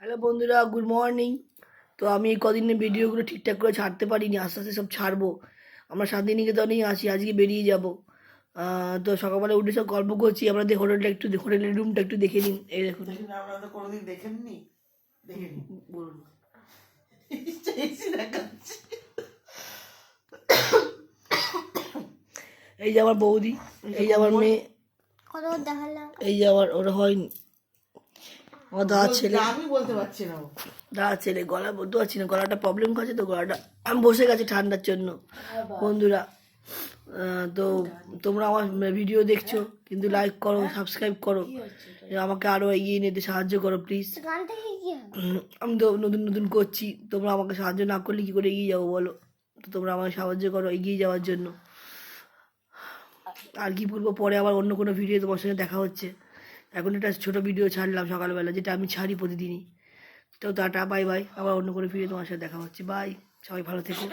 Hello বন্ধুরা, good morning. তো আমি এই কদিনে ভিডিওগুলো ঠিকঠাক করে ছাড়তে পারিনি, আস্তে আস্তে সব ছাড়বো। আমরা শান্তিনিকেতনেই আছি, আজকে বেরিয়ে যাব। তো সকালবেলা উঠে সব গল্প করছি, আমাদের হোটেলটা একটু, হোটেলের রুমটা একটু দেখে নিন। এই দেখুন, আপনারা তো কোনোদিন দেখেননি, দেখে নিন। বলুন। এই যে আমার বৌদি, এই যে আমার মেয়ে, এই যে আমার ওরা হয়নি আমার দাদার ছেলে। আমি বলতে পারছি না। দাদার ছেলে গলা বলতে পারছি না, গলাটা প্রবলেম করছে তো, গলাটা আমি বসে গেছি ঠান্ডার জন্য। বন্ধুরা, তো তোমরা আমার ভিডিও দেখছো, কিন্তু লাইক করো, সাবস্ক্রাইব করো, আমাকে আরও এগিয়ে নিতে সাহায্য করো প্লিজ। আমি তো নতুন নতুন করছি, তোমরা আমাকে সাহায্য না করলে কী করে এগিয়ে যাবো বলো? তো তোমরা আমাকে সাহায্য করো এগিয়ে যাওয়ার জন্য। আর কি বলবো, পরে আবার অন্য কোনো ভিডিও তোমার সঙ্গে দেখা হচ্ছে। এখন একটা ছোটো ভিডিও ছাড়লাম সকালবেলা, যেটা আমি ছাড়ি প্রতিদিনই। তো টাটা, বাই বাই, আবার অন্য কোনো ভিডিও তোমার সাথে দেখা হচ্ছে। বাই, সবাই ভালো থেকো।